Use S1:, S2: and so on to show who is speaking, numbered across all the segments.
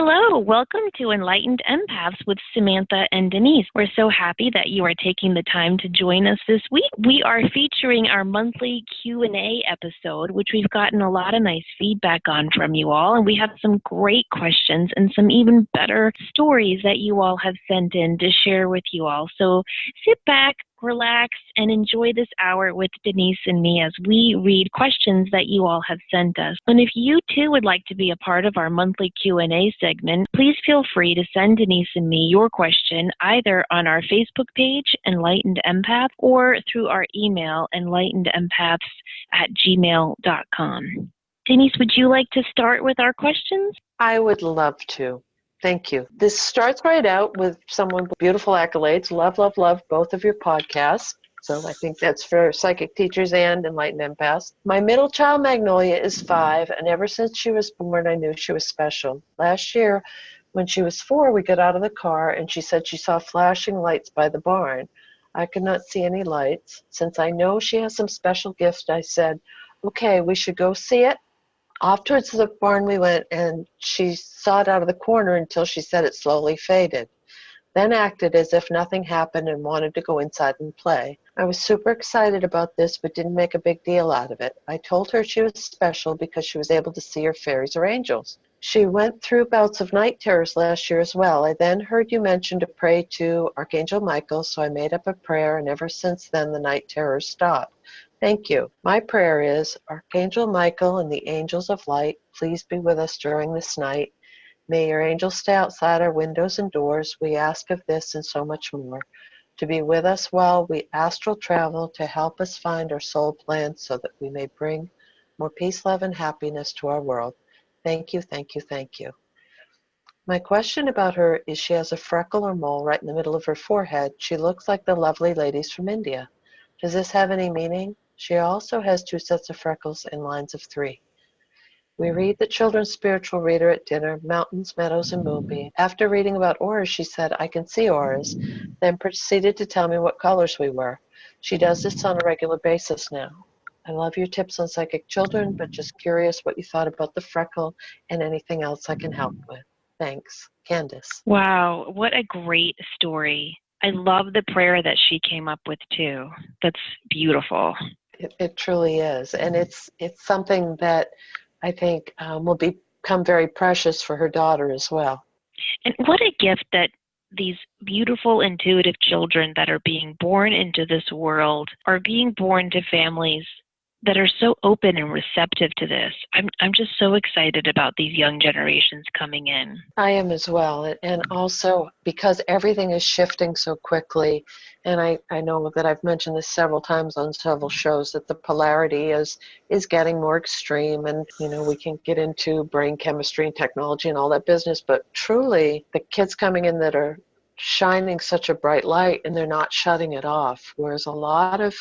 S1: Hello, welcome to Enlightened Empaths with Samantha and Denise. We're so happy that you are taking the time to join us this week. We are featuring our monthly Q&A episode, which we've gotten a lot of nice feedback on from you all, and we have some great questions and some even better stories that you all have sent in to share with you all. So sit back, relax, and enjoy this hour with Denise and me as we read questions that you all have sent us. And if you too would like to be a part of our monthly Q&A segment, please feel free to send Denise and me your question either on our Facebook page, Enlightened Empath, or through our email, enlightenedempaths@gmail.com. Denise, would you like to start with our questions?
S2: I would love to. Thank you. This starts right out with someone with beautiful accolades. Love, love, love both of your podcasts. So I think that's for psychic teachers and enlightened empaths. My middle child, Magnolia, is 5, and ever since she was born, I knew she was special. Last year, when she was 4, we got out of the car, and she said she saw flashing lights by the barn. I could not see any lights. Since I know she has some special gift, I said, okay, we should go see it. Off towards the barn we went, and she saw it out of the corner until she said it slowly faded. Then acted as if nothing happened and wanted to go inside and play. I was super excited about this, but didn't make a big deal out of it. I told her she was special because she was able to see her fairies or angels. She went through bouts of night terrors last year as well. I then heard you mention to pray to Archangel Michael, so I made up a prayer, and ever since then the night terrors stopped. Thank you. My prayer is, Archangel Michael and the angels of light, please be with us during this night. May your angels stay outside our windows and doors. We ask of this and so much more. To be with us while we astral travel, to help us find our soul plan so that we may bring more peace, love, and happiness to our world. Thank you, thank you, thank you. My question about her is she has a freckle or mole right in the middle of her forehead. She looks like the lovely ladies from India. Does this have any meaning? She also has 2 sets of freckles in lines of 3. We read the children's spiritual reader at dinner, Mountains, Meadows, and Moonbeam. After reading about auras, she said, I can see auras, then proceeded to tell me what colors we were. She does this on a regular basis now. I love your tips on psychic children, but just curious what you thought about the freckle and anything else I can help with. Thanks. Candace.
S1: Wow, what a great story. I love the prayer that she came up with too. That's beautiful.
S2: It truly is. And it's something that I think will become very precious for her daughter as well.
S1: And what a gift that these beautiful, intuitive children that are being born into this world are being born to families that are so open and receptive to this. I'm just so excited about these young generations coming in.
S2: I am as well. And also because everything is shifting so quickly, and I know that I've mentioned this several times on several shows, that the polarity is getting more extreme, and we can get into brain chemistry and technology and all that business, but truly the kids coming in that are shining such a bright light and they're not shutting it off, whereas a lot of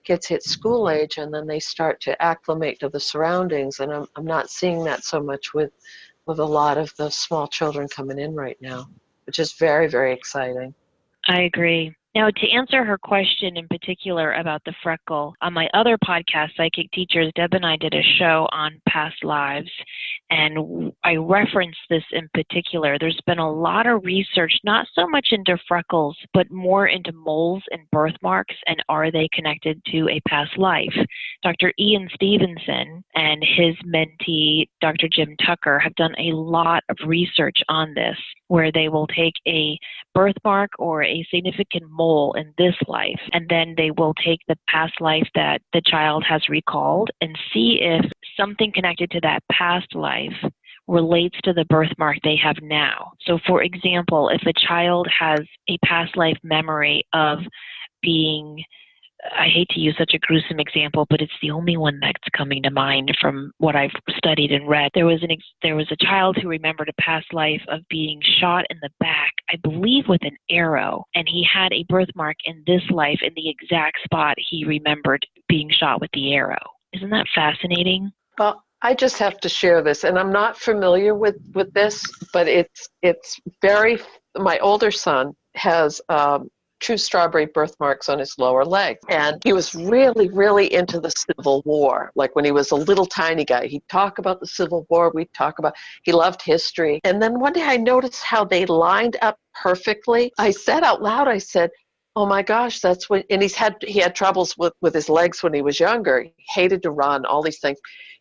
S2: kids hit school age and then they start to acclimate to the surroundings, and I'm not seeing that so much with a lot of the small children coming in right now, which is very, very exciting.
S1: I agree. Now, to answer her question in particular about the freckle, on my other podcast, Psychic Teachers, Deb and I did a show on past lives, and I referenced this in particular. There's been a lot of research, not so much into freckles, but more into moles and birthmarks, and are they connected to a past life? Dr. Ian Stevenson and his mentee, Dr. Jim Tucker, have done a lot of research on this, where they will take a birthmark or a significant mole in this life, and then they will take the past life that the child has recalled and see if something connected to that past life relates to the birthmark they have now. So for example, if a child has a past life memory of being, I hate to use such a gruesome example, but it's the only one that's coming to mind from what I've studied and read. There was a child who remembered a past life of being shot in the back, I believe with an arrow, and he had a birthmark in this life in the exact spot he remembered being shot with the arrow. Isn't that fascinating?
S2: Well, I just have to share this, and I'm not familiar with this, but it's very, my older son has true strawberry birthmarks on his lower leg. And he was really, really into the Civil War. Like when he was a little tiny guy, he'd talk about the Civil War. He loved history. And then one day I noticed how they lined up perfectly. I said out loud, I said, oh my gosh, that's what, and he had troubles with his legs when he was younger. He hated to run, all these things.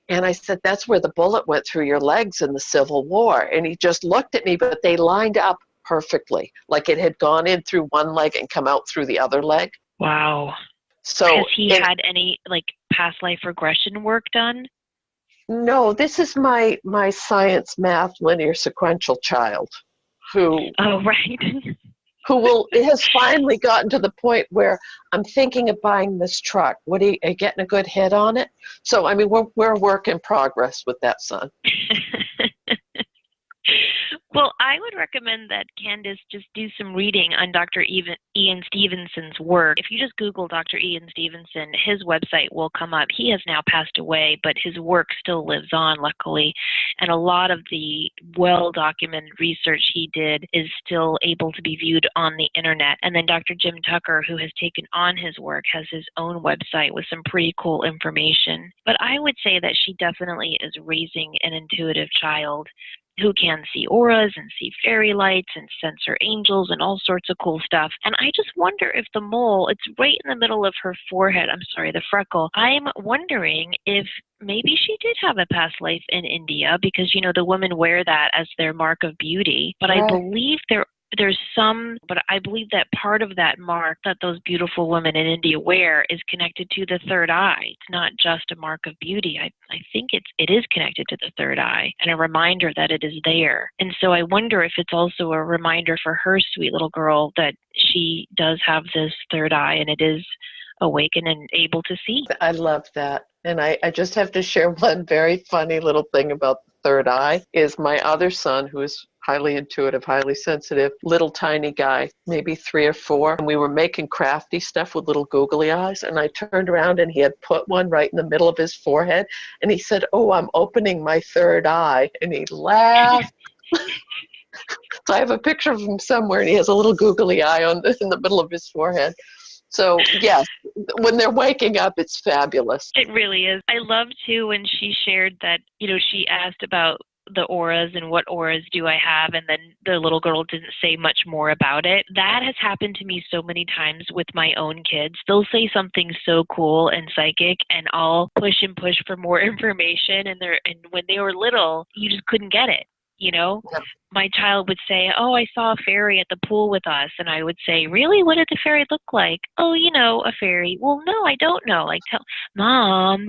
S2: And I said, that's where the bullet went through your legs in the Civil War. And he just looked at me, but they lined up perfectly, like it had gone in through one leg and come out through the other leg.
S1: Wow.
S2: So
S1: has he had any like past life regression work done?
S2: No, this is my science, math, linear sequential child who has finally gotten to the point where I'm thinking of buying this truck. Are you getting a good hit on it? So, I mean, we're a work in progress with that son.
S1: Well, I would recommend that Candace just do some reading on Dr. Ian Stevenson's work. If you just Google Dr. Ian Stevenson, his website will come up. He has now passed away, but his work still lives on, luckily. And a lot of the well-documented research he did is still able to be viewed on the internet. And then Dr. Jim Tucker, who has taken on his work, has his own website with some pretty cool information. But I would say that she definitely is raising an intuitive child who can see auras and see fairy lights and sense her angels and all sorts of cool stuff. And I just wonder if the mole, it's right in the middle of her forehead, the freckle. I'm wondering if maybe she did have a past life in India because, the women wear that as their mark of beauty. But right. I believe I believe that part of that mark that those beautiful women in India wear is connected to the third eye. It's not just a mark of beauty. I think it is connected to the third eye and a reminder that it is there. And so I wonder if it's also a reminder for her sweet little girl that she does have this third eye and it is awakened and able to see.
S2: I love that. And I just have to share one very funny little thing about the third eye is my other son, who is highly intuitive, highly sensitive, little tiny guy, maybe 3 or 4. And we were making crafty stuff with little googly eyes. And I turned around and he had put one right in the middle of his forehead. And he said, oh, I'm opening my third eye. And he laughed. So I have a picture of him somewhere and he has a little googly eye in the middle of his forehead. So, yes, when they're waking up, it's fabulous.
S1: It really is. I love, too, when she shared that, she asked about the auras and what auras do I have, and then the little girl didn't say much more about it. That has happened to me so many times with my own kids. They'll say something so cool and psychic, and I'll push and push for more information, and when they were little, you just couldn't get it. Yeah. My child would say, oh, I saw a fairy at the pool with us. And I would say, really? What did the fairy look like? Oh, a fairy. Well, no, I don't know. Like, tell Mom.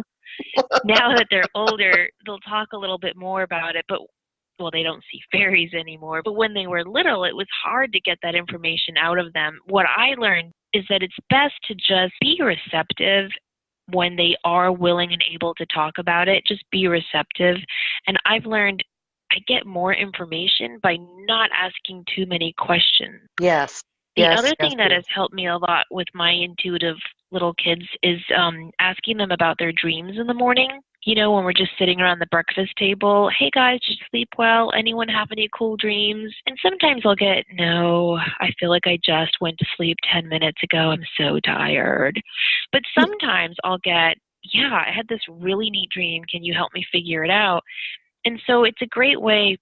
S1: Now that they're older, they'll talk a little bit more about it. But, they don't see fairies anymore. But when they were little, it was hard to get that information out of them. What I learned is that it's best to just be receptive when they are willing and able to talk about it. Just be receptive. And I've learned I get more information by not asking too many questions.
S2: Yes.
S1: The other thing that has helped me a lot with my intuitive little kids is asking them about their dreams in the morning. When we're just sitting around the breakfast table, hey guys, did you sleep well? Anyone have any cool dreams? And sometimes I'll get, no, I feel like I just went to sleep 10 minutes ago. I'm so tired. But sometimes I'll get, yeah, I had this really neat dream. Can you help me figure it out? And so it's a great way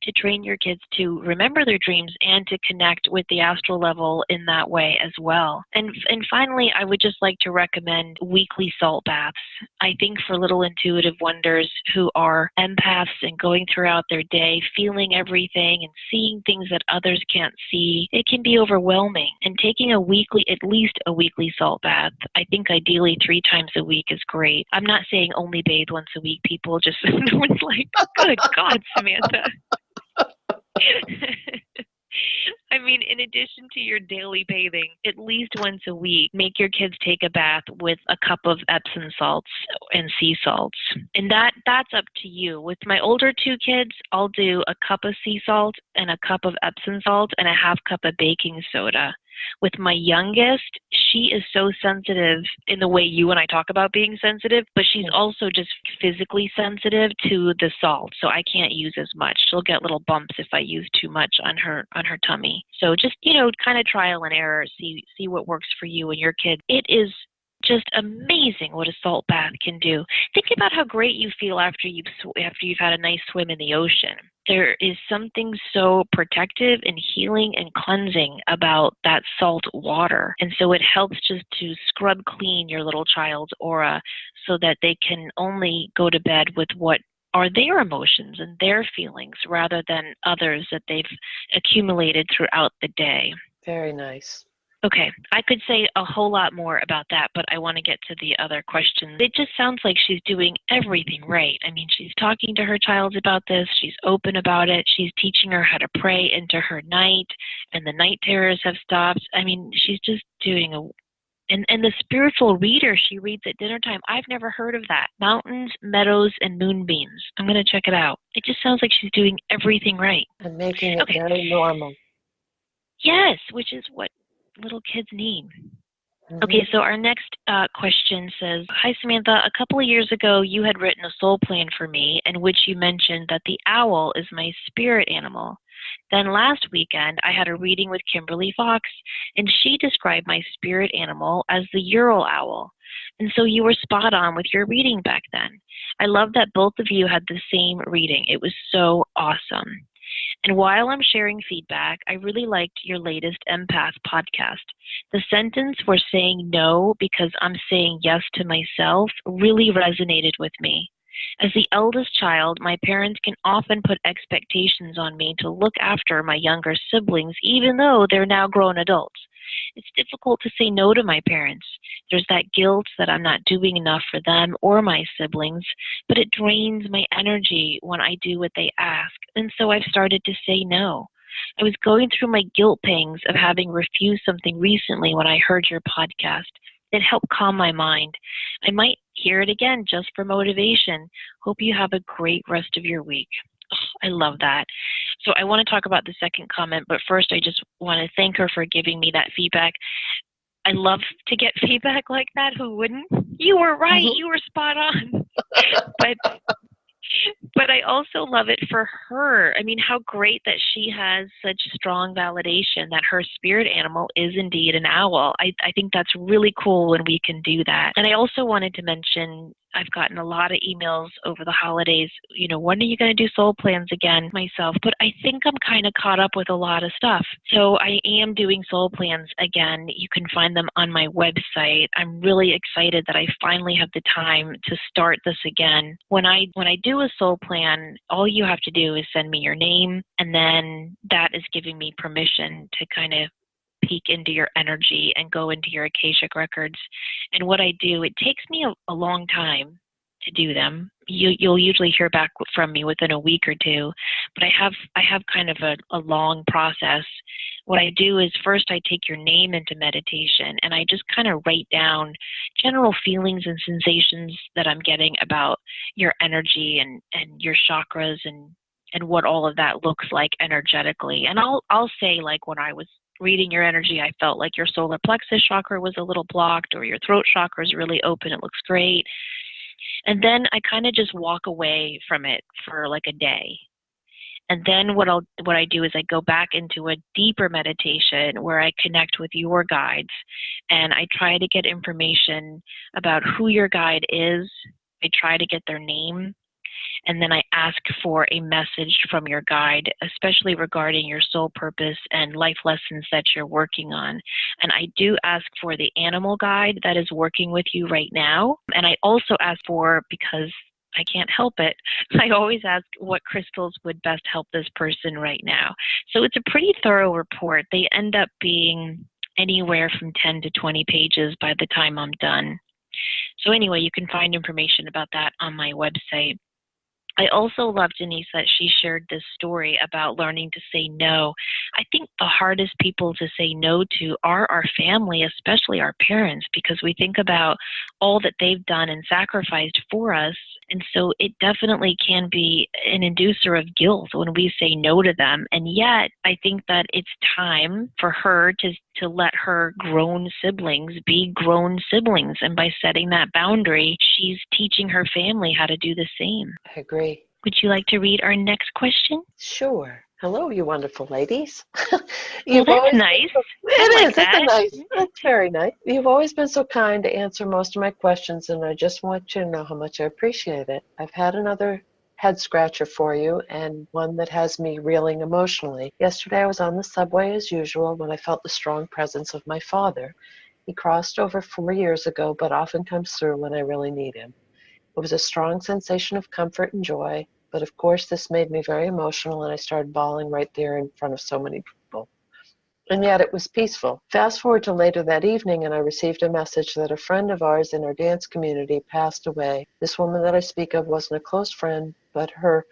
S1: to train your kids to remember their dreams and to connect with the astral level in that way as well. And finally, I would just like to recommend weekly salt baths. I think for little intuitive wonders who are empaths and going throughout their day, feeling everything and seeing things that others can't see, it can be overwhelming. And taking at least a weekly salt bath, I think ideally 3 times a week is great. I'm not saying only bathe once a week, people. Just no one's like, good God, Samantha. I mean, in addition to your daily bathing, at least once a week, make your kids take a bath with a cup of Epsom salts and sea salts. And that's up to you. With my older 2 kids, I'll do a cup of sea salt and a cup of Epsom salt and a half cup of baking soda. With my youngest, she is so sensitive in the way you and I talk about being sensitive, but she's also just physically sensitive to the salt. So I can't use as much. She'll get little bumps if I use too much on her tummy. So just, kind of trial and error, see what works for you and your kid. It is just amazing what a salt bath can do. Think about how great you feel after you've had a nice swim in the ocean. There is something so protective and healing and cleansing about that salt water. And so it helps just to scrub clean your little child's aura so that they can only go to bed with what are their emotions and their feelings rather than others that they've accumulated throughout the day.
S2: Very nice.
S1: Okay, I could say a whole lot more about that, but I want to get to the other questions. It just sounds like she's doing everything right. I mean, she's talking to her child about this. She's open about it. She's teaching her how to pray into her night, and the night terrors have stopped. I mean, she's just doing and the spiritual reader she reads at dinner time, I've never heard of that. Mountains, meadows, and moonbeams. I'm going to check it out. It just sounds like she's doing everything right.
S2: And making it very normal.
S1: Yes, which is what little kids need.
S2: Mm-hmm.
S1: Okay, so our next question says, hi, Samantha. A couple of years ago, you had written a soul plan for me in which you mentioned that the owl is my spirit animal. Then last weekend, I had a reading with Kimberly Fox, and she described my spirit animal as the Ural owl. And so you were spot on with your reading back then. I love that both of you had the same reading. It was so awesome. And while I'm sharing feedback, I really liked your latest empath podcast. The sentence "we're saying no because I'm saying yes to myself" really resonated with me. As the eldest child, my parents can often put expectations on me to look after my younger siblings, even though they're now grown adults. It's difficult to say no to my parents. There's that guilt that I'm not doing enough for them or my siblings, but it drains my energy when I do what they ask, and so I've started to say no. I was going through my guilt pangs of having refused something recently when I heard your podcast. It helped calm my mind. I might hear it again just for motivation. Hope you have a great rest of your week. Oh, I love that. So I want to talk about the second comment, but first I just want to thank her for giving me that feedback. I love to get feedback like that. Who wouldn't? You were right. You were spot on. But I also love it for her. I mean, how great that she has such strong validation that her spirit animal is indeed an owl. I think that's really cool when we can do that. And I also wanted to mention, I've gotten a lot of emails over the holidays, when are you going to do soul plans again myself? But I think I'm kind of caught up with a lot of stuff. So I am doing soul plans again. You can find them on my website. I'm really excited that I finally have the time to start this again. When I do a soul plan, all you have to do is send me your name, and then that is giving me permission to kind of peek into your energy and go into your Akashic records. And what I do, it takes me a long time to do them. You'll usually hear back from me within a week or two, but I have kind of a long process. What I do is first I take your name into meditation, and I just kind of write down general feelings and sensations that I'm getting about your energy and your chakras and what all of that looks like energetically. And I'll say, like, when I was reading your energy, I felt like your solar plexus chakra was a little blocked, or your throat chakra is really open. It looks great. And then I kind of just walk away from it for like a day. And then what I do is I go back into a deeper meditation where I connect with your guides, and I try to get information about who your guide is. I try to get their name. And then I ask for a message from your guide, especially regarding your soul purpose and life lessons that you're working on. And I do ask for the animal guide that is working with you right now. And I also ask for, because I can't help it, I always ask what crystals would best help this person right now. So it's a pretty thorough report. They end up being anywhere from 10 to 20 pages by the time I'm done. So anyway, you can find information about that on my website. I also love, Denise, that she shared this story about learning to say no. I think the hardest people to say no to are our family, especially our parents, because we think about all that they've done and sacrificed for us, And so it definitely can be an inducer of guilt when we say no to them. And yet, I think that it's time for her to let her grown siblings be grown siblings. And by setting that boundary, she's teaching her family how to do the same.
S2: I agree.
S1: Would you like to read our next question?
S2: Sure. Hello, you wonderful ladies.
S1: Well, that's nice.
S2: It's very nice. You've always been so kind to answer most of my questions, and I just want you to know how much I appreciate it. I've had another head scratcher for you, and one that has me reeling emotionally. Yesterday I was on the subway as usual when I felt the strong presence of my father. He crossed over 4 years ago, but often comes through when I really need him. It was a strong sensation of comfort and joy, but of course this made me very emotional, and I started bawling right there in front of so many people. And yet it was peaceful. Fast forward to later that evening, and I received a message that a friend of ours in our dance community passed away. This woman that I speak of wasn't a close friend, but her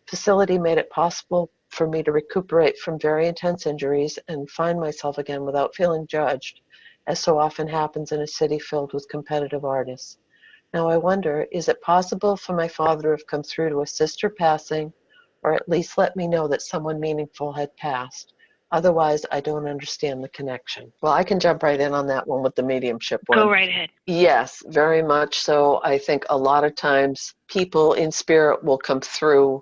S2: facility made it possible for me to recuperate from very intense injuries and find myself again without feeling judged, as so often happens in a city filled with competitive artists. Now I wonder, is it possible for my father to have come through to assist her passing, or at least let me know that someone meaningful had passed? Otherwise, I don't understand the connection. Well, I can jump right in on that one with the mediumship one.
S1: Go right ahead.
S2: Yes, very much so. I think a lot of times people in spirit will come through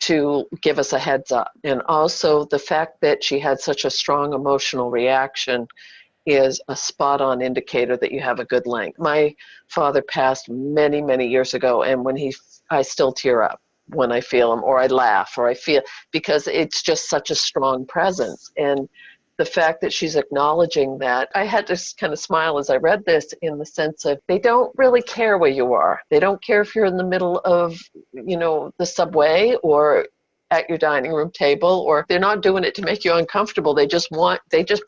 S2: to give us a heads up. And also the fact that she had such a strong emotional reaction is a spot-on indicator that you have a good link. My father passed many, many years ago, and I still tear up when I feel him, or I laugh, or I feel, because it's just such a strong presence. And the fact that she's acknowledging that, I had to kind of smile as I read this, in the sense of they don't really care where you are. They don't care if you're in the middle of, the subway or at your dining room table, or they're not doing it to make you uncomfortable. They just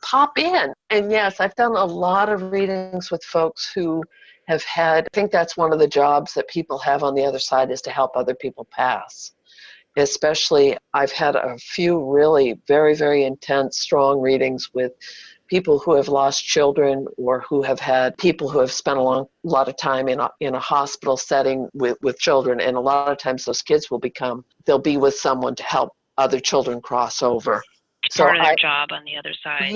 S2: pop in. And yes, I've done a lot of readings with folks who have had, I think that's one of the jobs that people have on the other side, is to help other people pass. Especially, I've had a few really very, very intense, strong readings with people who have lost children, or who have had people who have spent a lot of time in a hospital setting with children. And a lot of times those kids they'll be with someone to help other children cross over.
S1: It's part of their job on the other side.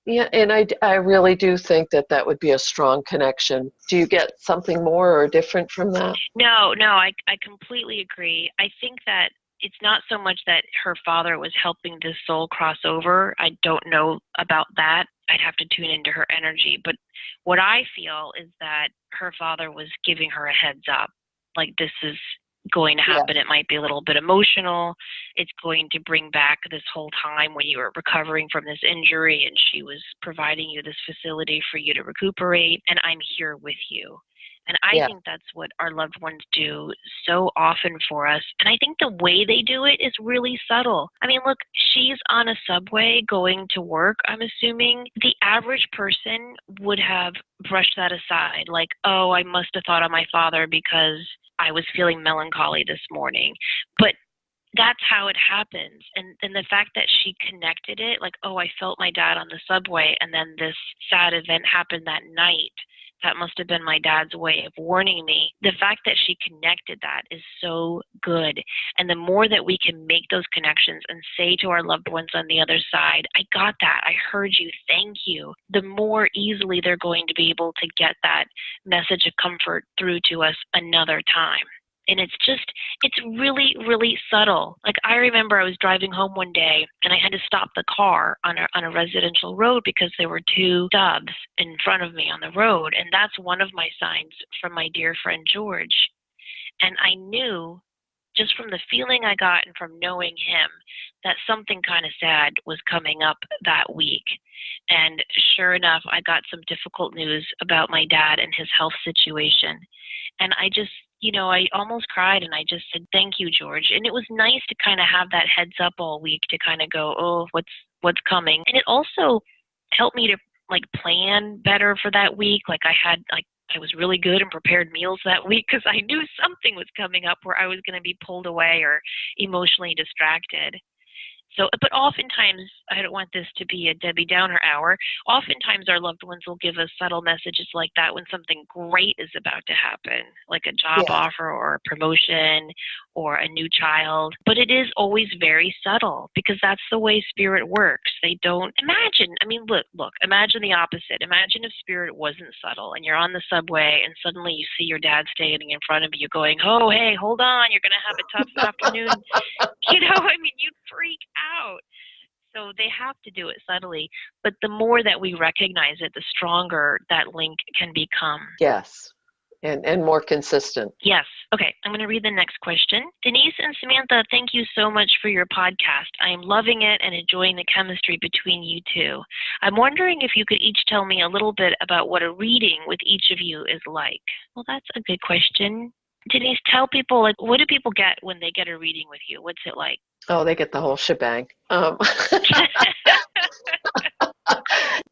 S2: Yeah, and I really do think that would be a strong connection. Do you get something more or different from that?
S1: No, I completely agree. I think that it's not so much that her father was helping this soul cross over. I don't know about that. I'd have to tune into her energy. But what I feel is that her father was giving her a heads up. Like, this is going to happen. Yeah. It might be a little bit emotional. It's going to bring back this whole time when you were recovering from this injury, and she was providing you this facility for you to recuperate, and I'm here with you. And I think that's what our loved ones do so often for us. And I think the way they do it is really subtle. I mean, look, she's on a subway going to work, I'm assuming. The average person would have brushed that aside. Like, oh, I must have thought of my father because I was feeling melancholy this morning. But that's how it happens. And the fact that she connected it, like, oh, I felt my dad on the subway, and then this sad event happened that night. That must have been my dad's way of warning me. The fact that she connected that is so good. And the more that we can make those connections and say to our loved ones on the other side, I got that, I heard you, thank you, the more easily they're going to be able to get that message of comfort through to us another time. And it's really, really subtle. Like, I remember I was driving home one day and I had to stop the car on a residential road because there were two stubs in front of me on the road. And that's one of my signs from my dear friend George. And I knew, just from the feeling I got and from knowing him, that something kind of sad was coming up that week. And sure enough, I got some difficult news about my dad and his health situation. And I just, I almost cried, and I just said, thank you, George. And it was nice to kind of have that heads up all week to kind of go, oh, what's coming. And it also helped me to plan better for that week. I was really good and prepared meals that week because I knew something was coming up where I was going to be pulled away or emotionally distracted. So, but oftentimes, I don't want this to be a Debbie Downer hour, oftentimes our loved ones will give us subtle messages like that when something great is about to happen, like a job
S2: Yeah.
S1: offer or a promotion or a new child. But it is always very subtle because that's the way spirit works. They don't imagine. I mean, look, imagine the opposite. Imagine if spirit wasn't subtle and you're on the subway and suddenly you see your dad standing in front of you going, oh, hey, hold on, you're going to have a tough afternoon. I mean, you'd freak out. So they have to do it subtly. But the more that we recognize it, the stronger that link can become.
S2: Yes. And more consistent.
S1: Yes. Okay, I'm going to read the next question. Denise and Samantha, thank you so much for your podcast. I am loving it and enjoying the chemistry between you two. I'm wondering if you could each tell me a little bit about what a reading with each of you is like. Well, that's a good question. Denise, tell people, like, what do people get when they get a reading with you? What's it like?
S2: Oh, they get the whole shebang.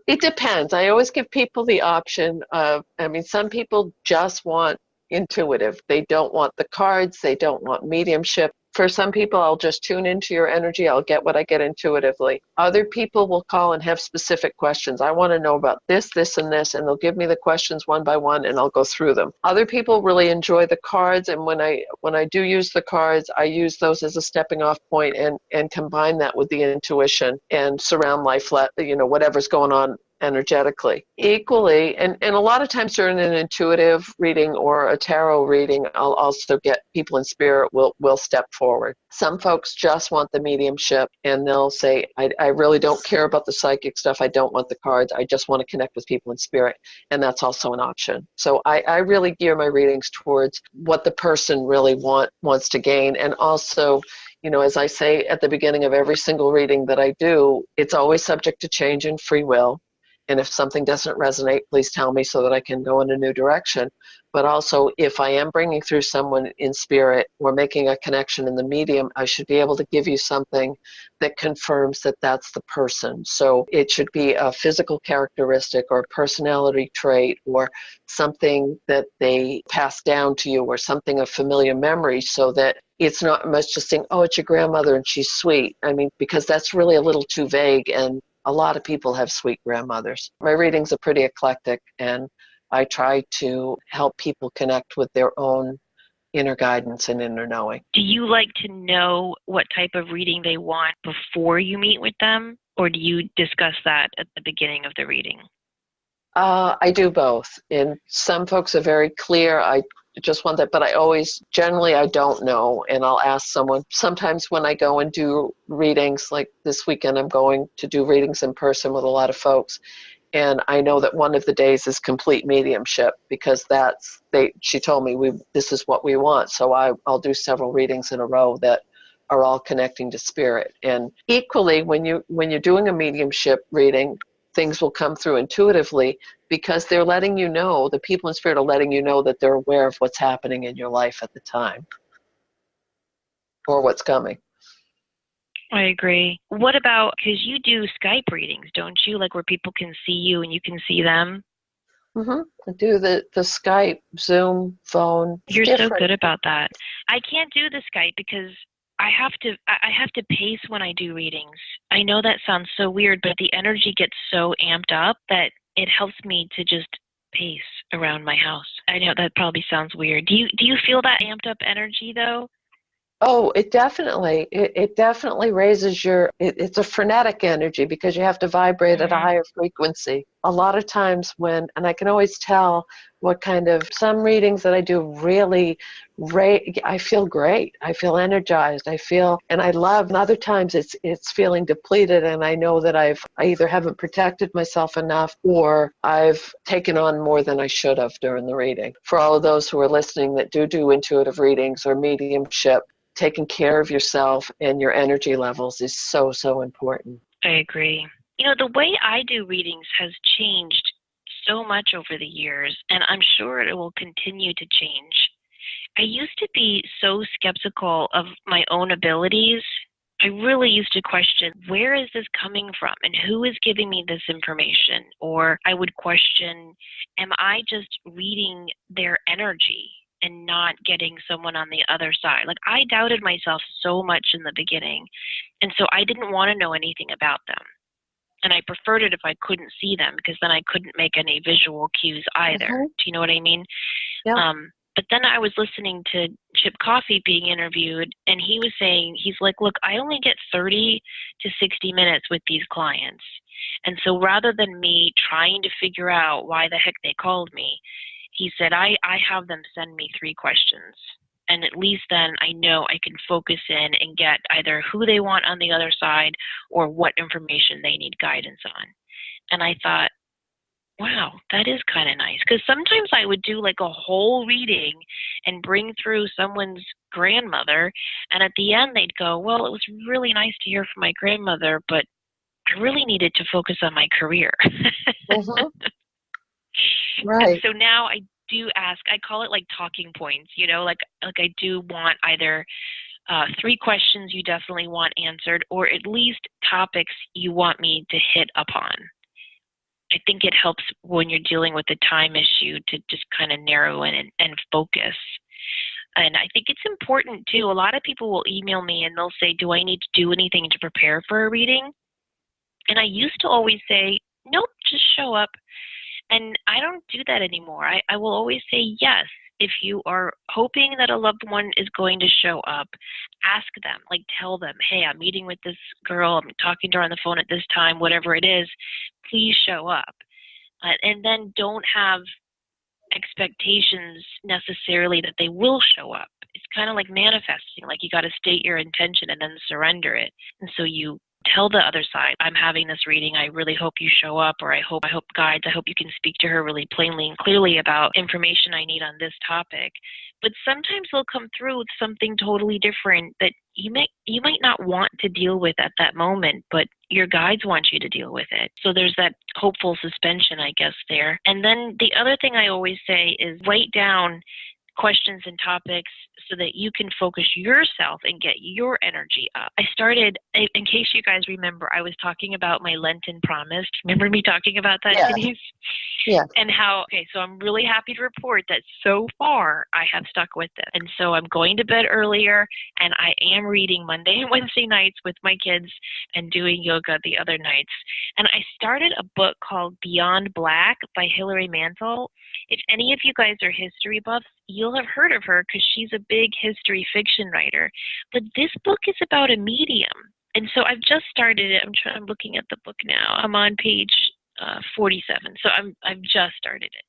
S2: It depends. I always give people the option of, some people just want intuitive. They don't want the cards. They don't want mediumship. For some people, I'll just tune into your energy. I'll get what I get intuitively. Other people will call and have specific questions. I want to know about this, this, and this, and they'll give me the questions one by one, and I'll go through them. Other people really enjoy the cards, and when I do use the cards, I use those as a stepping off point and combine that with the intuition and surround life, whatever's going on energetically. Equally, and a lot of times during an intuitive reading or a tarot reading, I'll also get people in spirit will step forward. Some folks just want the mediumship and they'll say, I really don't care about the psychic stuff. I don't want the cards. I just want to connect with people in spirit. And that's also an option. So I really gear my readings towards what the person really wants to gain. And also, as I say at the beginning of every single reading that I do, it's always subject to change and free will. And if something doesn't resonate, please tell me so that I can go in a new direction. But also, if I am bringing through someone in spirit or making a connection in the medium, I should be able to give you something that confirms that that's the person. So it should be a physical characteristic or a personality trait or something that they pass down to you or something of familiar memory, so that it's not much just saying, oh, it's your grandmother and she's sweet. Because that's really a little too vague, and a lot of people have sweet grandmothers. My readings are pretty eclectic, and I try to help people connect with their own inner guidance and inner knowing.
S1: Do you like to know what type of reading they want before you meet with them, or do you discuss that at the beginning of the reading?
S2: I do both. And some folks are very clear. I just want that, but generally I don't know, and I'll ask someone. Sometimes when I go and do readings, like this weekend I'm going to do readings in person with a lot of folks, and I know that one of the days is complete mediumship, because she told me this is what we want. So I'll do several readings in a row that are all connecting to spirit. And equally, when you're doing a mediumship reading, things will come through intuitively, because they're letting you know, the people in spirit are letting you know that they're aware of what's happening in your life at the time or what's coming.
S1: I agree. What about, because you do Skype readings, don't you? Like where people can see you and you can see them?
S2: Mm-hmm. I do the Skype, Zoom, phone.
S1: You're so good about that. I can't do the Skype because I have to pace when I do readings. I know that sounds so weird, but the energy gets so amped up that it helps me to just pace around my house. I know that probably sounds weird. Do you feel that amped up energy though?
S2: Oh, it definitely raises it's a frenetic energy, because you have to vibrate at a higher frequency. A lot of times and I can always tell what kind of, some readings that I do really, I feel great. I feel energized. And I love, and other times it's feeling depleted, and I know that I either haven't protected myself enough, or I've taken on more than I should have during the reading. For all of those who are listening that do intuitive readings or mediumship, taking care of yourself and your energy levels is so, so important.
S1: I agree. The way I do readings has changed so much over the years, and I'm sure it will continue to change. I used to be so skeptical of my own abilities. I really used to question, where is this coming from and who is giving me this information? Or I would question, am I just reading their energy? and not getting someone on the other side. Like, I doubted myself so much in the beginning, and so I didn't want to know anything about them. And I preferred it if I couldn't see them, because then I couldn't make any visual cues either.
S2: Mhm.
S1: Do you know what I mean?
S2: Yeah.
S1: But then I was listening to Chip Coffey being interviewed, and he was saying, he's like, look, I only get 30 to 60 minutes with these clients. And so rather than me trying to figure out why the heck they called me, he said, I have them send me 3 questions. And at least then I know I can focus in and get either who they want on the other side or what information they need guidance on. And I thought, wow, that is kind of nice. Because sometimes I would do like a whole reading and bring through someone's grandmother, and at the end they'd go, well, it was really nice to hear from my grandmother, but I really needed to focus on my career.
S2: Mhm.
S1: And
S2: Right.
S1: so now I do ask, I call it like talking points, you know, like I do want either 3 questions you definitely want answered, or at least topics you want me to hit upon. I think it helps when you're dealing with a time issue to just kind of narrow in and focus. And I think it's important too. A lot of people will email me and they'll say, do I need to do anything to prepare for a reading? And I used to always say, nope, just show up. And I don't do that anymore. I will always say yes. If you are hoping that a loved one is going to show up, ask them, like tell them, hey, I'm meeting with this girl, I'm talking to her on the phone at this time, whatever it is, please show up. And then don't have expectations necessarily that they will show up. It's kind of like manifesting, like you got to state your intention and then surrender it. And so you tell the other side, I'm having this reading, I really hope you show up, or I hope guides, I hope you can speak to her really plainly and clearly about information I need on this topic. But sometimes they'll come through with something totally different that you might not want to deal with at that moment, but your guides want you to deal with it. So there's that hopeful suspension, I guess, there. And then the other thing I always say is write down questions and topics so that you can focus yourself and get your energy up. I started, in case you guys remember, I was talking about my Lenten promise. Remember me talking about that,
S2: Yes.
S1: Denise?
S2: Yes.
S1: And how, okay, so I'm really happy to report that so far I have stuck with it. And so I'm going to bed earlier, and I am reading Monday and Wednesday nights with my kids and doing yoga the other nights. And I started a book called Beyond Black by Hilary Mantel. If any of you guys are history buffs, you'll have heard of her because she's a big history fiction writer. But this book is about a medium. And so I've just started it. I'm looking at the book now. I'm on page 47. So I've just started it.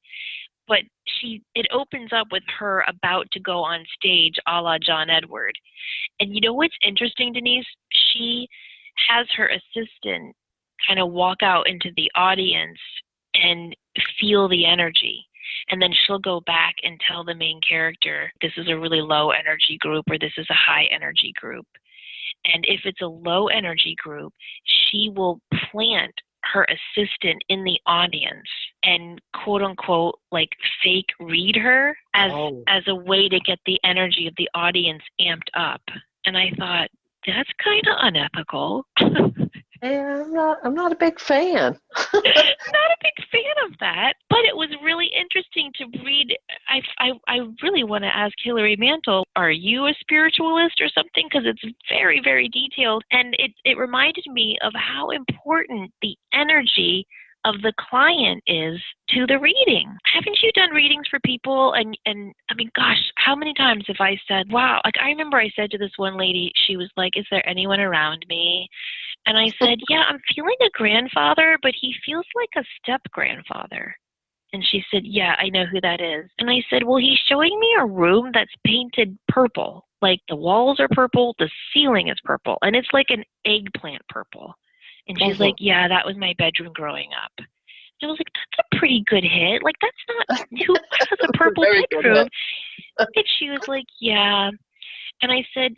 S1: But it opens up with her about to go on stage a la John Edward. And you know what's interesting, Denise? She has her assistant kind of walk out into the audience and feel the energy. And then she'll go back and tell the main character, this is a really low energy group or this is a high energy group. And if it's a low energy group, she will plant her assistant in the audience and quote unquote like fake read her as a way to get the energy of the audience amped up. And I thought, that's kind of unethical.
S2: Yeah, I'm not a big fan.
S1: Not a big fan of that, but it was really interesting to read. I really want to ask Hilary Mantel, are you a spiritualist or something? Because it's very, very detailed. And it reminded me of how important the energy of the client is to the reading. Haven't you done readings for people? And I mean, gosh, how many times have I said, wow, like I remember I said to this one lady, she was like, is there anyone around me? And I said, yeah, I'm feeling a grandfather, but he feels like a step-grandfather. And she said, yeah, I know who that is. And I said, well, he's showing me a room that's painted purple. Like the walls are purple, the ceiling is purple, and it's like an eggplant purple. And she's like, yeah, that was my bedroom growing up. And I was like, that's a pretty good hit. Like, that's not, who has a purple bedroom? And she was like, yeah. And I said,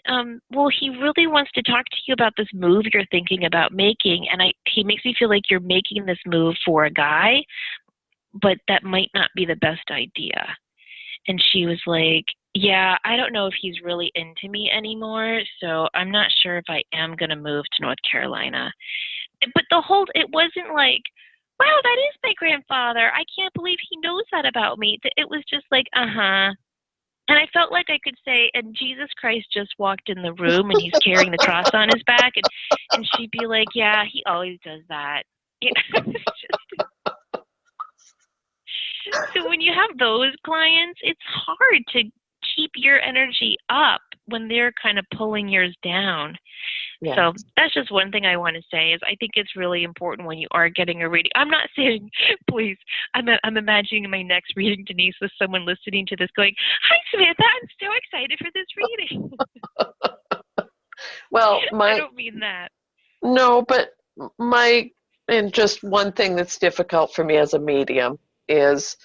S1: well, he really wants to talk to you about this move you're thinking about making. And he makes me feel like you're making this move for a guy, but that might not be the best idea. And she was like, yeah, I don't know if he's really into me anymore. So I'm not sure if I am going to move to North Carolina. But it wasn't like, wow, that is my grandfather. I can't believe he knows that about me. It was just like, uh-huh. And I felt like I could say, and Jesus Christ just walked in the room and he's carrying the cross on his back. And she'd be like, yeah, he always does that. You know, it's just, so when you have those clients, it's hard to keep your energy up when they're kind of pulling yours down.
S2: Yeah.
S1: So that's just one thing I want to say is I think it's really important when you are getting a reading. I'm not saying, please, I'm imagining my next reading, Denise, with someone listening to this going, hi, Samantha, I'm so excited for this reading.
S2: Well,
S1: I don't mean that.
S2: No, but and just one thing that's difficult for me as a medium is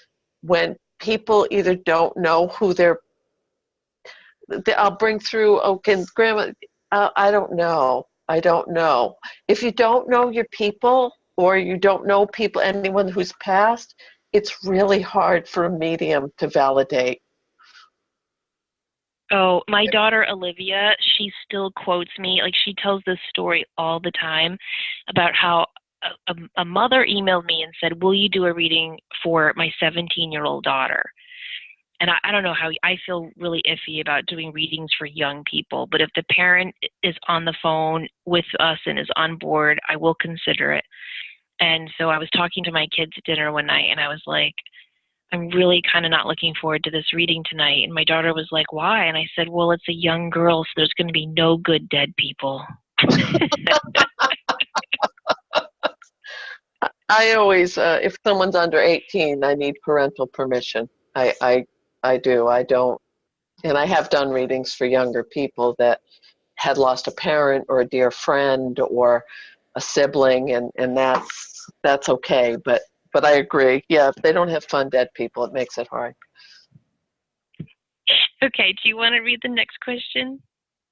S2: when people either don't know who I'll bring through, okay, Grandma, I don't know. If you don't know your people or you don't know people, anyone who's passed, it's really hard for a medium to validate.
S1: Oh, my daughter Olivia, she still quotes me. Like, she tells this story all the time about how a mother emailed me and said, will you do a reading for my 17-year-old daughter? And I don't know how, I feel really iffy about doing readings for young people, but if the parent is on the phone with us and is on board, I will consider it. And so I was talking to my kids at dinner one night and I was like, I'm really kind of not looking forward to this reading tonight. And my daughter was like, why? And I said, well, it's a young girl, so there's going to be no good dead people.
S2: I always, if someone's under 18, I need parental permission. I do. I don't. And I have done readings for younger people that had lost a parent or a dear friend or a sibling, and that's okay. But I agree. Yeah, if they don't have fun dead people, it makes it hard.
S1: Okay, do you want to read the next question?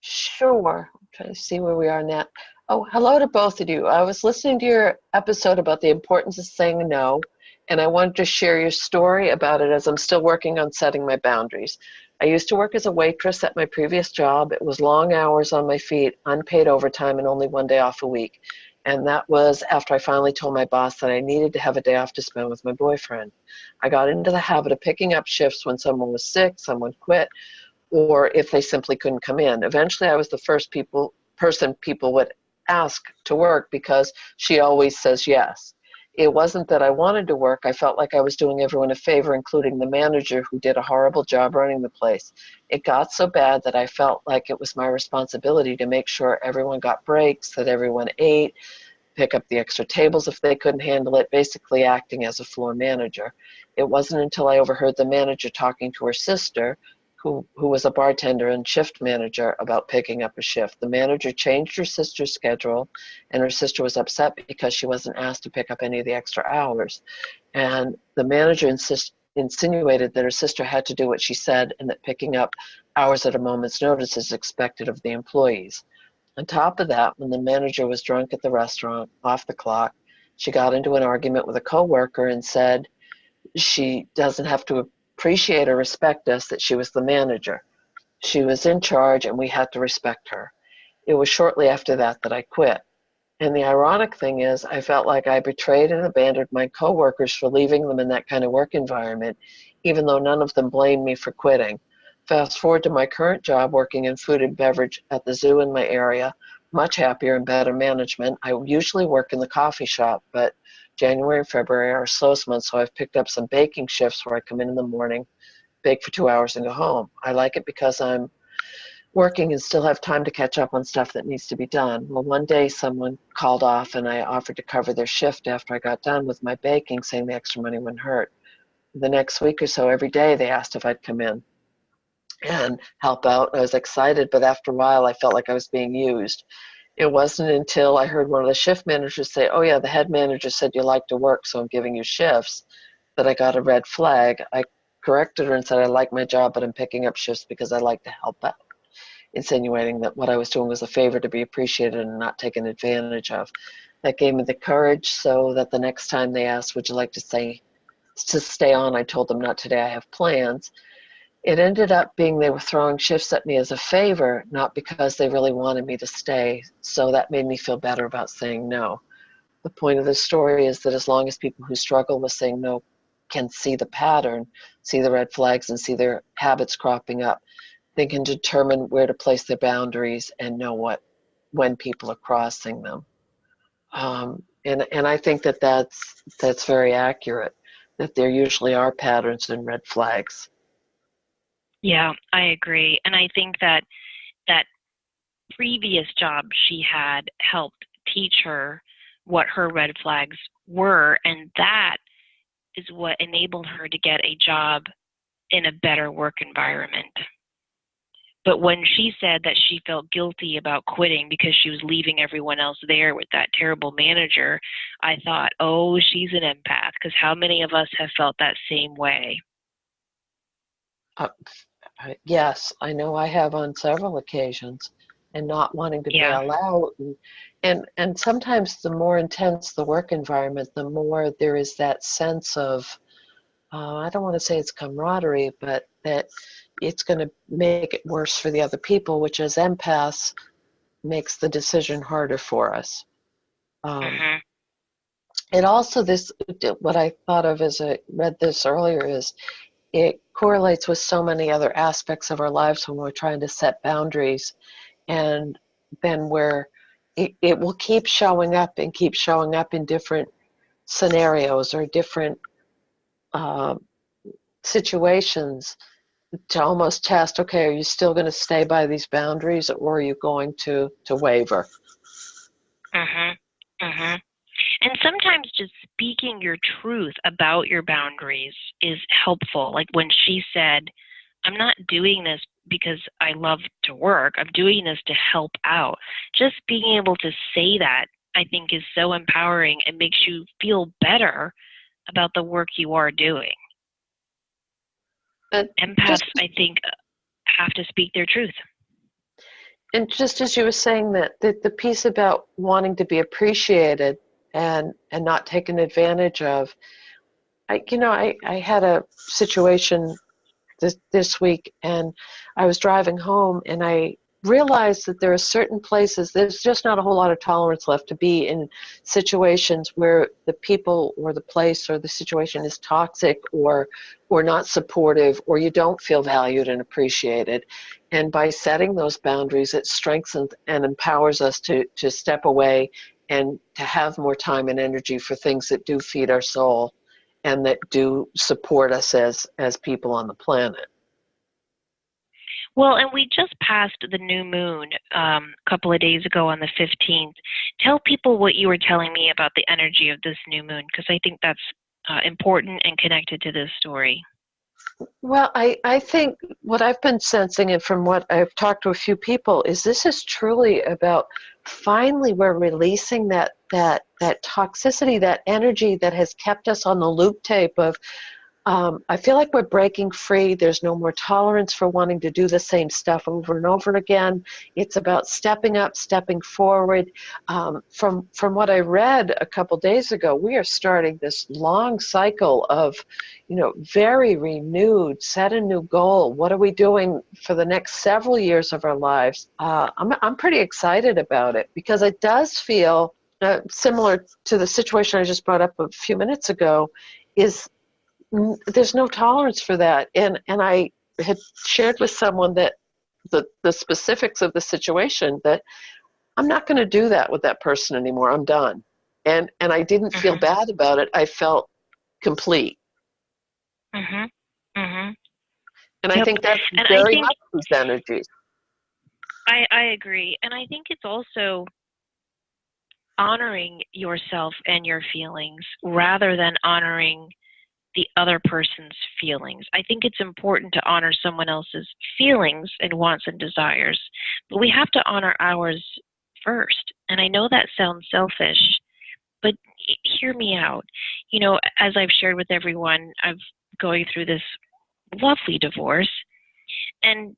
S2: Sure. I'm trying to see where we are now. Oh, hello to both of you. I was listening to your episode about the importance of saying no, and I wanted to share your story about it as I'm still working on setting my boundaries. I used to work as a waitress at my previous job. It was long hours on my feet, unpaid overtime, and only one day off a week. And that was after I finally told my boss that I needed to have a day off to spend with my boyfriend. I got into the habit of picking up shifts when someone was sick, someone quit, or if they simply couldn't come in. Eventually, I was the first person people would ask to work because she always says yes. It wasn't that I wanted to work. I felt like I was doing everyone a favor, including the manager who did a horrible job running the place. It got so bad that I felt like it was my responsibility to make sure everyone got breaks, that everyone ate, pick up the extra tables if they couldn't handle it, basically acting as a floor manager. It wasn't until I overheard the manager talking to her sister, who was a bartender and shift manager, about picking up a shift. The manager changed her sister's schedule, and her sister was upset because she wasn't asked to pick up any of the extra hours. And the manager insinuated that her sister had to do what she said and that picking up hours at a moment's notice is expected of the employees. On top of that, when the manager was drunk at the restaurant, off the clock, she got into an argument with a coworker and said she doesn't have to appreciate or respect us, that she was the manager. She was in charge and we had to respect her. It was shortly after that I quit. And the ironic thing is, I felt like I betrayed and abandoned my coworkers for leaving them in that kind of work environment, even though none of them blamed me for quitting. Fast forward to my current job working in food and beverage at the zoo in my area, much happier and better management. I usually work in the coffee shop, but January and February are slowest months, so I've picked up some baking shifts where I come in the morning, bake for 2 hours, and go home. I like it because I'm working and still have time to catch up on stuff that needs to be done. Well, one day someone called off and I offered to cover their shift after I got done with my baking, saying the extra money wouldn't hurt. The next week or so, every day they asked if I'd come in and help out. I was excited, but after a while I felt like I was being used. It wasn't until I heard one of the shift managers say, oh yeah, the head manager said you like to work, so I'm giving you shifts, that I got a red flag. I corrected her and said I like my job, but I'm picking up shifts because I like to help out, insinuating that what I was doing was a favor to be appreciated and not taken advantage of. That gave me the courage so that the next time they asked, would you like to stay on, I told them not today, I have plans. It ended up being they were throwing shifts at me as a favor, not because they really wanted me to stay. So that made me feel better about saying no. The point of this story is that as long as people who struggle with saying no can see the pattern, see the red flags, and see their habits cropping up. They can determine where to place their boundaries and know when people are crossing them. And I think that's very accurate, that there usually are patterns and red flags.
S1: Yeah, I agree. And I think that that previous job she had helped teach her what her red flags were, and that is what enabled her to get a job in a better work environment. But when she said that she felt guilty about quitting because she was leaving everyone else there with that terrible manager, I thought, oh, she's an empath, because how many of us have felt that same way?
S2: Yes, I know I have on several occasions, and not wanting to bail out. And sometimes the more intense the work environment, the more there is that sense of, I don't want to say it's camaraderie, but that it's going to make it worse for the other people, which as empaths makes the decision harder for us. It also, what I thought of as I read this earlier is it correlates with so many other aspects of our lives when we're trying to set boundaries, and then where it will keep showing up and keep showing up in different scenarios or different situations to almost test, okay, are you still going to stay by these boundaries, or are you going to waver?
S1: And sometimes just speaking your truth about your boundaries is helpful. Like when she said, I'm not doing this because I love to work. I'm doing this to help out. Just being able to say that, I think, is so empowering and makes you feel better about the work you are doing. Empaths, I think, have to speak their truth.
S2: And just as you were saying that, the piece about wanting to be appreciated and not taken advantage of, I had a situation this week, and I was driving home, and I realized that there are certain places, there's just not a whole lot of tolerance left to be in situations where the people or the place or the situation is toxic or not supportive, or you don't feel valued and appreciated. And by setting those boundaries, it strengthens and empowers us to step away and to have more time and energy for things that do feed our soul and that do support us as people on the planet.
S1: Well, and we just passed the new moon a couple of days ago on the 15th. Tell people what you were telling me about the energy of this new moon, because I think that's important and connected to this story.
S2: Well, I think what I've been sensing, and from what I've talked to a few people, is this is truly about finally we're releasing that toxicity, that energy that has kept us on the loop tape of, I feel like we're breaking free. There's no more tolerance for wanting to do the same stuff over and over again. It's about stepping up, stepping forward. From what I read a couple days ago, we are starting this long cycle of, very renewed, set a new goal. What are we doing for the next several years of our lives? I'm pretty excited about it, because it does feel similar to the situation I just brought up a few minutes ago. There's no tolerance for that, and I had shared with someone that the specifics of the situation, that I'm not going to do that with that person anymore. I'm done, and I didn't feel bad about it. I felt complete. And I think that's very much those energies.
S1: I agree, and I think it's also honoring yourself and your feelings rather than honoring the other person's feelings. I think it's important to honor someone else's feelings and wants and desires, but we have to honor ours first. And I know that sounds selfish, but hear me out. As I've shared with everyone, I'm going through this lovely divorce, and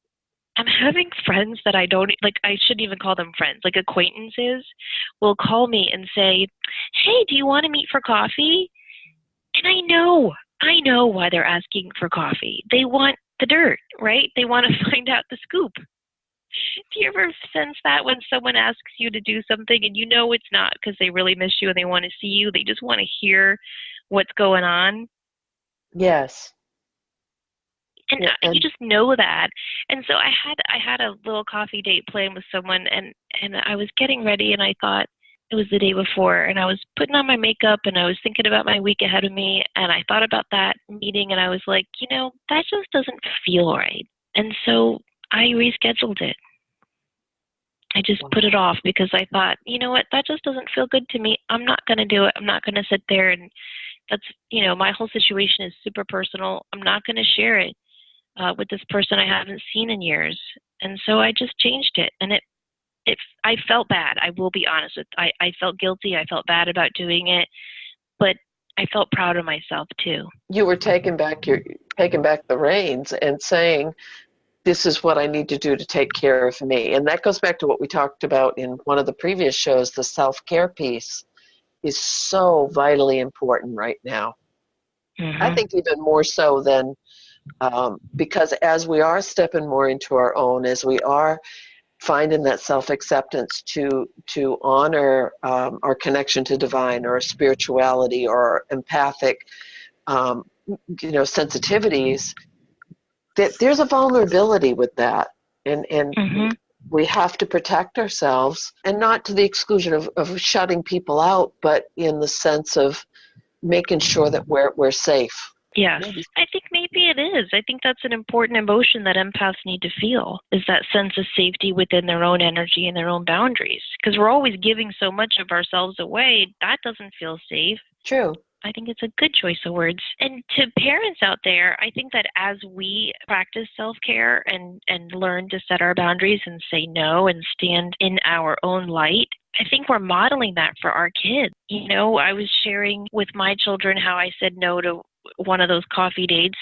S1: I'm having friends that I shouldn't even call them friends, like acquaintances will call me and say, hey, do you want to meet for coffee? And I know why they're asking for coffee. They want the dirt, right? They want to find out the scoop. Do you ever sense that when someone asks you to do something and it's not because they really miss you and they want to see you, they just want to hear what's going on?
S2: Yes.
S1: And
S2: Yeah,
S1: you just know that. And so I had a little coffee date planned with someone, and I was getting ready, and I thought it was the day before, and I was putting on my makeup, and I was thinking about my week ahead of me, and I thought about that meeting, and I was like, that just doesn't feel right. And so I rescheduled it. I just put it off because I thought, you know what, that just doesn't feel good to me. I'm not going to do it. I'm not going to sit there, and that's, my whole situation is super personal. I'm not going to share it with this person I haven't seen in years. And so I just changed it. And I felt bad. I will be honest with I felt guilty. I felt bad about doing it, but I felt proud of myself too.
S2: You were taking back the reins and saying, this is what I need to do to take care of me. And that goes back to what we talked about in one of the previous shows. The self-care piece is so vitally important right now.
S1: Mm-hmm.
S2: I think even more so than because as we are stepping more into our own, as we are finding that self-acceptance to honor our connection to divine or spirituality or empathic sensitivities, that there's a vulnerability with that, and
S1: Mm-hmm.
S2: we have to protect ourselves, and not to the exclusion of shutting people out, but in the sense of making sure that we're safe.
S1: Yes, I think maybe it is. I think that's an important emotion that empaths need to feel, is that sense of safety within their own energy and their own boundaries. Because we're always giving so much of ourselves away, that doesn't feel safe.
S2: True.
S1: I think it's a good choice of words. And to parents out there, I think that as we practice self-care and learn to set our boundaries and say no and stand in our own light, I think we're modeling that for our kids. I was sharing with my children how I said no to one of those coffee dates,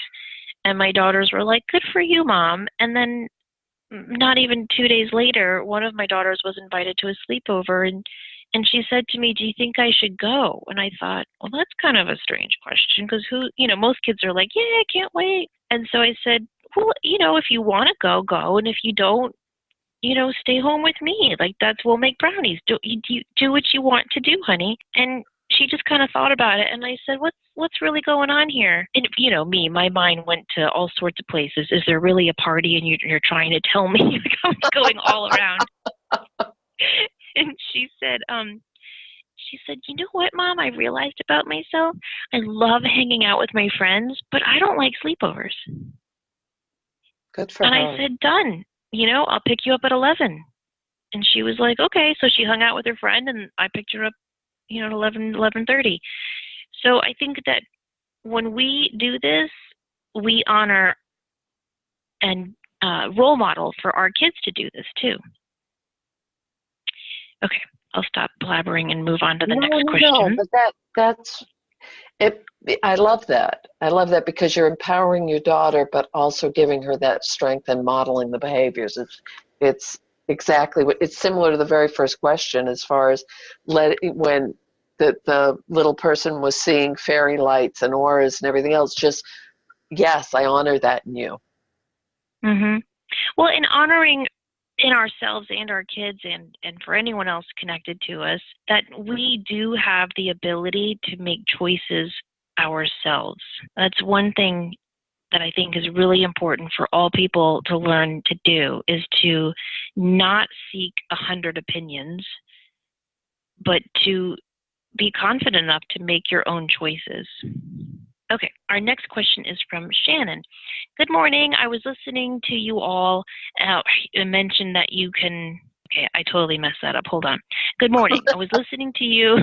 S1: and my daughters were like, good for you, Mom. And then not even 2 days later, one of my daughters was invited to a sleepover, and she said to me, do you think I should go? And I thought, well, that's kind of a strange question, because most kids are like, yeah, I can't wait. And so I said, well, if you want to go, go. And if you don't, stay home with me. Like, we'll make brownies. Do what you want to do, honey. And she just kind of thought about it. And I said, what's really going on here? And, my mind went to all sorts of places. Is there really a party and you're trying to tell me? I was going all around. And she said, you know what, Mom, I realized about myself? I love hanging out with my friends, but I don't like sleepovers.
S2: Good for her.
S1: And I said, done. I'll pick you up at 11. And she was like, okay. So she hung out with her friend, and I picked her up, at 11:30. So I think that when we do this, we honor and role model for our kids to do this too. Okay, I'll stop blabbering and move on to the next question.
S2: No, but that's it. I love that. I love that because you're empowering your daughter, but also giving her that strength and modeling the behaviors. It's exactly what it's similar to the very first question, as far as when the little person was seeing fairy lights and auras and everything else. Just yes, I honor that in you.
S1: Mm-hmm. Well, in honoring in ourselves and our kids and for anyone else connected to us, that we do have the ability to make choices ourselves. That's one thing that I think is really important for all people to learn to do, is to not seek 100 opinions, but to be confident enough to make your own choices. Okay, our next question is from Shannon. Good morning. I was listening to you all mention that you can, okay, I totally messed that up. Hold on. Good morning. I was listening to you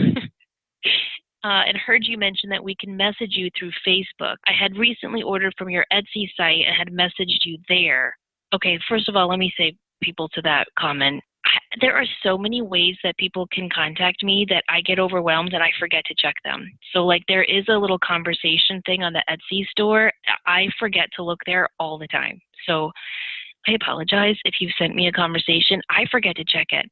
S1: and heard you mention that we can message you through Facebook. I had recently ordered from your Etsy site and had messaged you there. Okay, first of all, let me say, people, to that comment, there are so many ways that people can contact me that I get overwhelmed and I forget to check them. So like, there is a little conversation thing on the Etsy store. I forget to look there all the time. So I apologize if you've sent me a conversation. I forget to check it.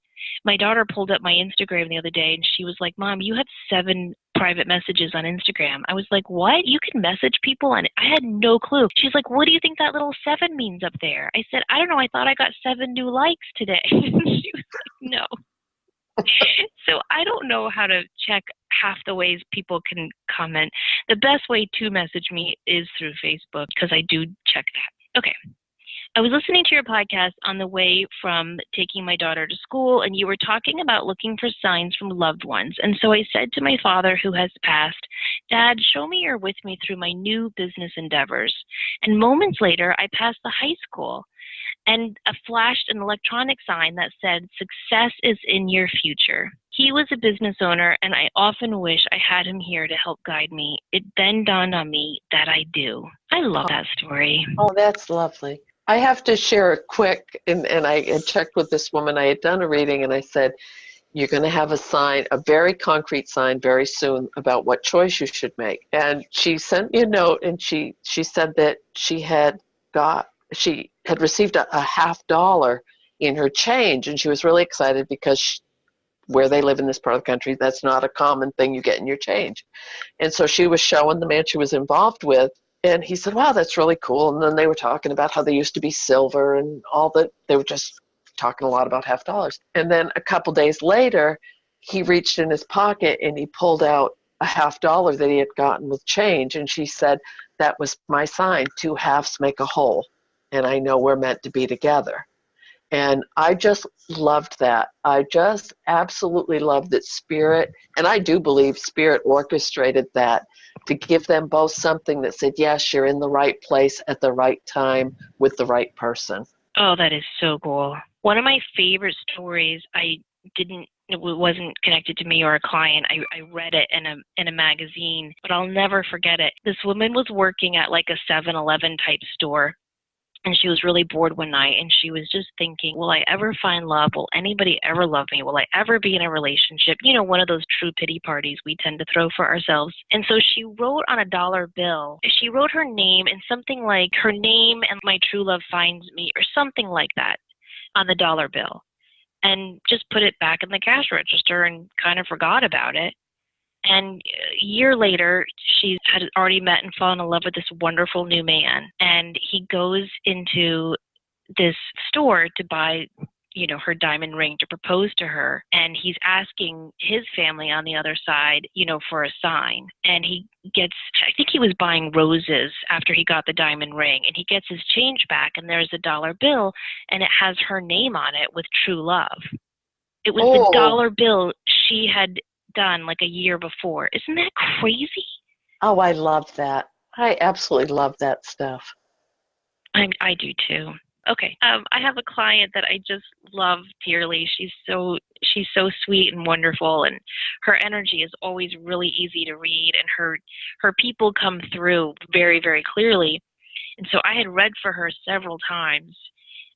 S1: My daughter pulled up my Instagram the other day and she was like, Mom, you have 7 private messages on Instagram. I was like, what? You can message people on it? I had no clue. She's like, what do you think that little 7 means up there? I said, I don't know. I thought I got 7 new likes today. She was like, no. So I don't know how to check half the ways people can comment. The best way to message me is through Facebook because I do check that. Okay. I was listening to your podcast on the way from taking my daughter to school, and you were talking about looking for signs from loved ones. And so I said to my father, who has passed, Dad, show me you're with me through my new business endeavors. And moments later, I passed the high school and flashed an electronic sign that said, Success is in your future. He was a business owner, and I often wish I had him here to help guide me. It then dawned on me that I do. I love that story.
S2: Oh, that's lovely. I have to share a quick, and I had checked with this woman. I had done a reading, and I said, you're going to have a sign, a very concrete sign very soon about what choice you should make. And she sent me a note, and she said that she had received a $50 in her change, and she was really excited because where they live in this part of the country, that's not a common thing you get in your change. And so she was showing the man she was involved with, and he said, wow, that's really cool. And then they were talking about how they used to be silver and all that. They were just talking a lot about $50. And then a couple days later, he reached in his pocket and he pulled out a $50 that he had gotten with change. And she said, that was my sign, 2 halves make a whole. And I know we're meant to be together. And I just loved that. I just absolutely loved that Spirit, and I do believe Spirit orchestrated that to give them both something that said, yes, you're in the right place at the right time with the right person.
S1: Oh, that is so cool. One of my favorite stories, it wasn't connected to me or a client. I read it in a magazine, but I'll never forget it. This woman was working at like a 7-Eleven type store. And she was really bored one night, and she was just thinking, will I ever find love? Will anybody ever love me? Will I ever be in a relationship? You know, one of those true pity parties we tend to throw for ourselves. And so she wrote on a dollar bill, she wrote her name and something like, her name and my true love finds me, or something like that on the dollar bill, and just put it back in the cash register and kind of forgot about it. And a year later, she had already met and fallen in love with this wonderful new man. And he goes into this store to buy, her diamond ring to propose to her. And he's asking his family on the other side, for a sign. And I think he was buying roses after he got the diamond ring. And he gets his change back, and there's a dollar bill, and it has her name on it with true love. It was the dollar bill she had done like a year before. Isn't that crazy?
S2: Oh, I love that. I absolutely love that stuff.
S1: I do too. Okay. I have a client that I just love dearly. She's so sweet and wonderful, and her energy is always really easy to read, and her people come through very, very clearly. And so I had read for her several times,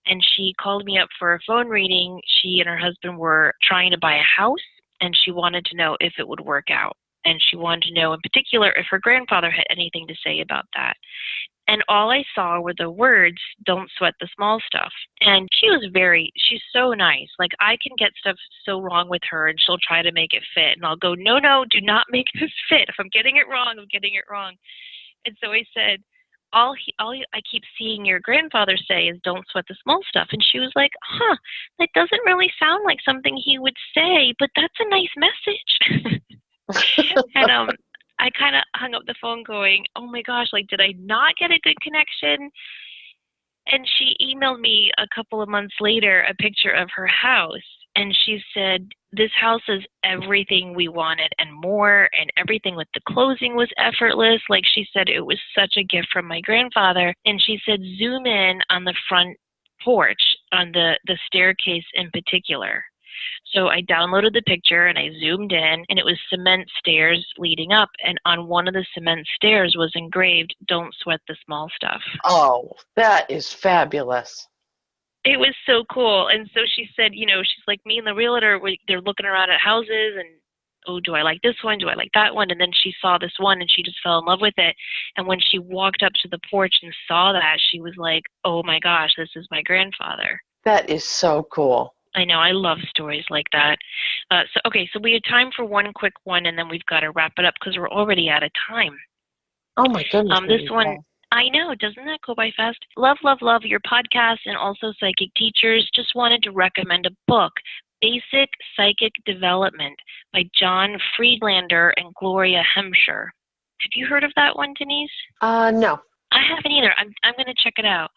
S1: and she called me up for a phone reading. She and her husband were trying to buy a house, and she wanted to know if it would work out. And she wanted to know in particular if her grandfather had anything to say about that. And all I saw were the words, don't sweat the small stuff. And she's so nice. Like, I can get stuff so wrong with her, and she'll try to make it fit. And I'll go, no, do not make this fit. If I'm getting it wrong, I'm getting it wrong. And so I said, all I keep seeing your grandfather say is don't sweat the small stuff. And she was like, that doesn't really sound like something he would say, but that's a nice message. And I kind of hung up the phone going, oh my gosh, like, did I not get a good connection? And she emailed me a couple of months later a picture of her house. And she said, this house is everything we wanted and more, and everything with the closing was effortless. Like, she said, it was such a gift from my grandfather. And she said, zoom in on the front porch, on the staircase in particular. So I downloaded the picture and I zoomed in, and it was cement stairs leading up. And on one of the cement stairs was engraved, don't sweat the small stuff.
S2: Oh, that is fabulous.
S1: It was so cool. And so she said, she's like, me and the realtor, they're looking around at houses, and, oh, do I like this one? Do I like that one? And then she saw this one, and she just fell in love with it. And when she walked up to the porch and saw that, she was like, oh my gosh, this is my grandfather.
S2: That is so cool.
S1: I know. I love stories like that. So we have time for one quick one, and then we've got to wrap it up because we're already out of time.
S2: Oh my goodness.
S1: This one, I know, doesn't that go by fast? Love your podcast and also Psychic Teachers. Just wanted to recommend a book, Basic Psychic Development by John Friedlander and Gloria Hemscher. Have you heard of that one, Denise?
S2: No.
S1: I haven't either. I'm going to check it out.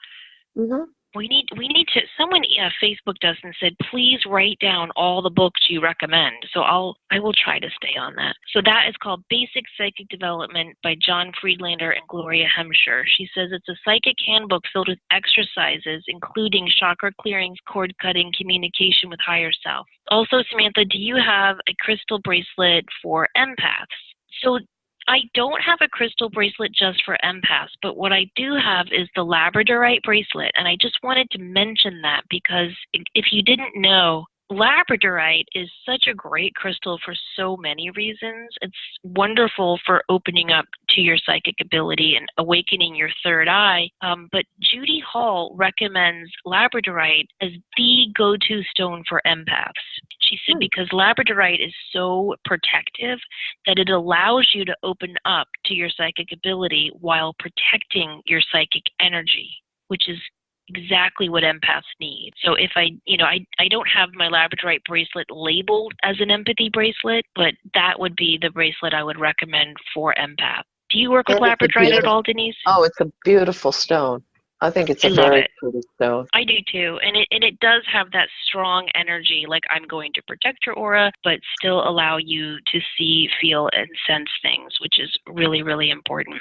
S2: Mm-hmm.
S1: We need to. Someone Facebooked us and said, please write down all the books you recommend. So I will try to stay on that. So that is called Basic Psychic Development by John Friedlander and Gloria Hemscher. She says it's a psychic handbook filled with exercises, including chakra clearings, cord cutting, communication with higher self. Also, Samantha, do you have a crystal bracelet for empaths? So I don't have a crystal bracelet just for empaths, but what I do have is the labradorite bracelet, and I just wanted to mention that because if you didn't know, labradorite is such a great crystal for so many reasons. It's wonderful for opening up to your psychic ability and awakening your third eye. But Judy Hall recommends labradorite as the go-to stone for empaths. She said because labradorite is so protective that it allows you to open up to your psychic ability while protecting your psychic energy, which is exactly what empaths need. So if I don't have my labradorite bracelet labeled as an empathy bracelet, but that would be the bracelet I would recommend for empath. Do you work with labradorite at all, Denise?
S2: Oh, it's a beautiful stone. I think it's a very pretty stone.
S1: I do too, and it does have that strong energy, like I'm going to protect your aura, but still allow you to see, feel, and sense things, which is really, really important.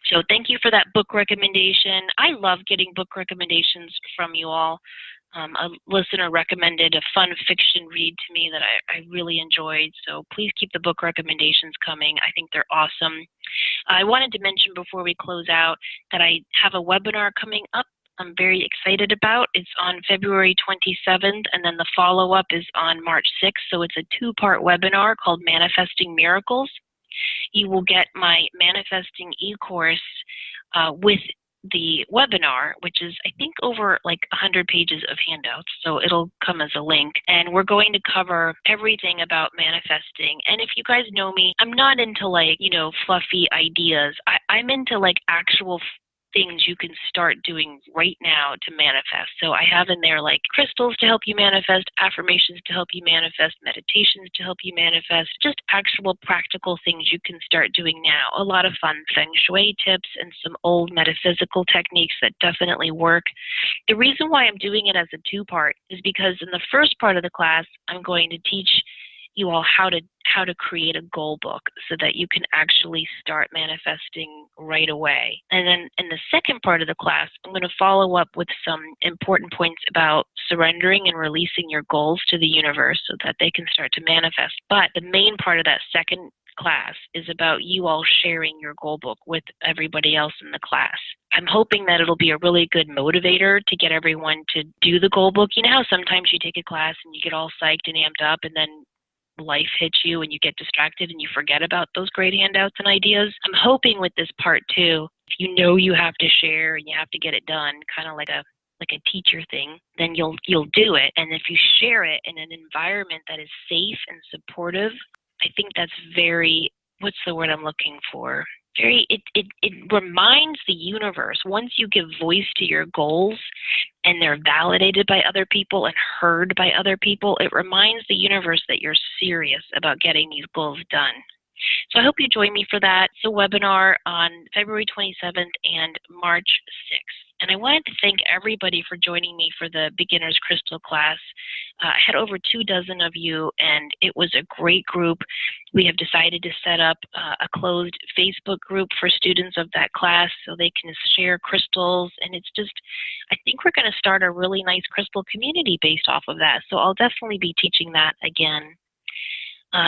S1: So thank you for that book recommendation. I love getting book recommendations from you all. A listener recommended a fun fiction read to me that I really enjoyed. So please keep the book recommendations coming. I think they're awesome. I wanted to mention before we close out that I have a webinar coming up I'm very excited about. It's on February 27th, and then the follow-up is on March 6th. So it's a two-part webinar called Manifesting Miracles. You will get my Manifesting e-course with the webinar, which is, I think, over like 100 pages of handouts. So it'll come as a link. And we're going to cover everything about manifesting. And if you guys know me, I'm not into like, fluffy ideas. I'm into like actual things you can start doing right now to manifest. So I have in there like crystals to help you manifest, affirmations to help you manifest, meditations to help you manifest, just actual practical things you can start doing now. A lot of fun feng shui tips and some old metaphysical techniques that definitely work. The reason why I'm doing it as a two-part is because in the first part of the class, I'm going to teach you all how to create a goal book so that you can actually start manifesting right away. And then in the second part of the class, I'm going to follow up with some important points about surrendering and releasing your goals to the universe so that they can start to manifest. But the main part of that second class is about you all sharing your goal book with everybody else in the class. I'm hoping that it'll be a really good motivator to get everyone to do the goal book. You know how sometimes you take a class and you get all psyched and amped up and then life hits you and you get distracted and you forget about those great handouts and ideas. I'm hoping with this part too, if you have to share and you have to get it done, kind of like a teacher thing, then you'll do it. And if you share it in an environment that is safe and supportive, I think that's very, what's the word I'm looking for? It reminds the universe, once you give voice to your goals and they're validated by other people and heard by other people, it reminds the universe that you're serious about getting these goals done. So I hope you join me for that. It's a webinar on February 27th and March 6th. And I wanted to thank everybody for joining me for the Beginner's Crystal class. I had over 24 of you, and it was a great group. We have decided to set up a closed Facebook group for students of that class so they can share crystals. And it's just, I think we're going to start a really nice crystal community based off of that. So I'll definitely be teaching that again.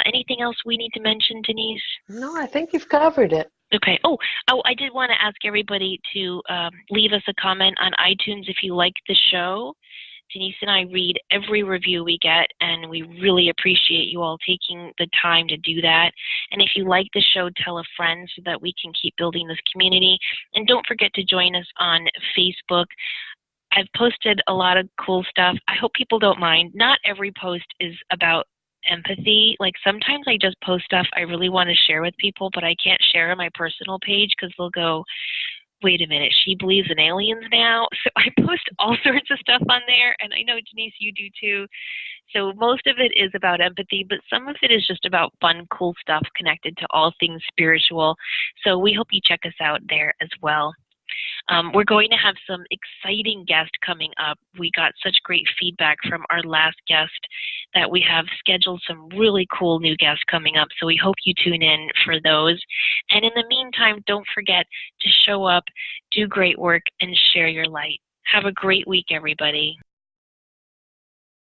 S1: Anything else we need to mention, Denise?
S2: No, I think you've covered it.
S1: Okay. Oh, I did want to ask everybody to leave us a comment on iTunes if you like the show. Denise and I read every review we get, and we really appreciate you all taking the time to do that. And if you like the show, tell a friend so that we can keep building this community. And don't forget to join us on Facebook. I've posted a lot of cool stuff. I hope people don't mind. Not every post is about empathy. Like sometimes I just post stuff I really want to share with people, but I can't share on my personal page because they'll go, wait a minute, she believes in aliens now? So I post all sorts of stuff on there, and I know, Denise, you do too. So most of it is about empathy, but some of it is just about fun, cool stuff connected to all things spiritual. So we hope you check us out there as well. We're going to have some exciting guests coming up. We got such great feedback from our last guest that we have scheduled some really cool new guests coming up. So we hope you tune in for those. And in the meantime, don't forget to show up, do great work, and share your light. Have a great week, everybody.